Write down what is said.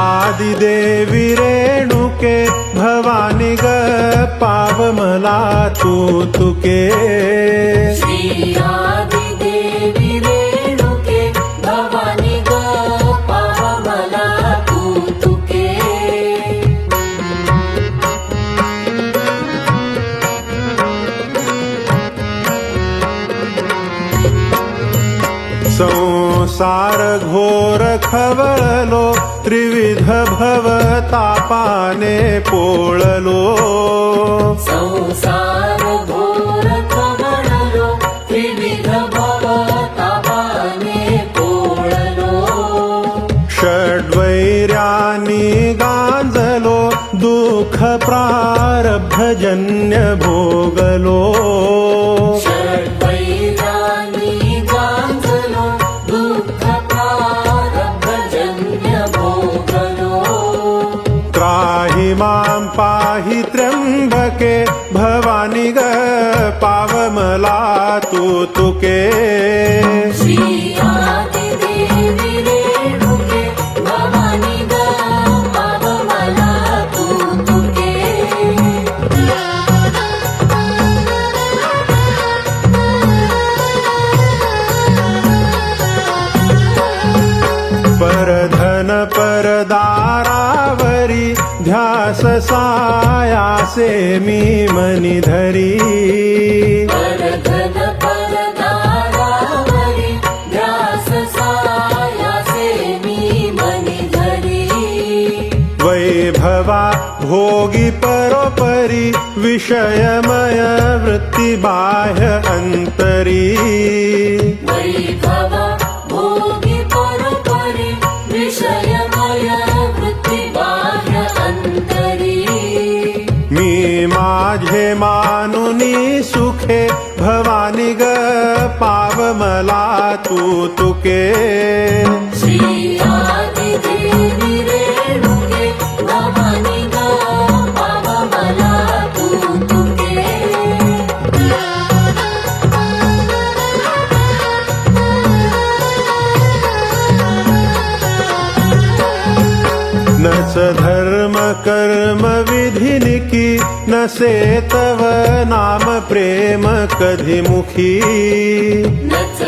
आदिदेवी रेणुके भवानी ग पाव मला तू तुके श्री आदिदेवी रेणुके भवानी ग पाव मला तू तुके संसार घोर खवळलो त्रिविध भवतापाने पोळलो संसार घोर खवळलो त्रिविध भवतापाने पोळलो षड्वैर्यानी गांजलो दुःख प्रारब्धजन्य भोगलो षड्वैरानी गांजलो दुःख प्रारब्धजन्य भोगलो त्राहि मां पाहि त्र्यंबके भवानी ग पाव मला तू तुके श्री आदिदेवी रेणुके भवानी ग पाव मला तू तुके परधन परदारावरी ध्यास सायासे मी मनी धरी परधन परदारावरी ध्यास सायासे मी मनी धरी वैभवा भोगी परोपरी विषयमय वृत्ति बाह्य अंतरी वैभव भोगी परोपरी विषयमय वृत्ति बाह्य अंतरी मी माझे मानुनी सुखे भवानी ग पाव मला तू तुके श्री आदिदेवी रेणुके भवानी ग पाव मला तू तुके नच धर्म कर्म विधिनिकी नसे तव नाम प्रेम कधी मुखी नच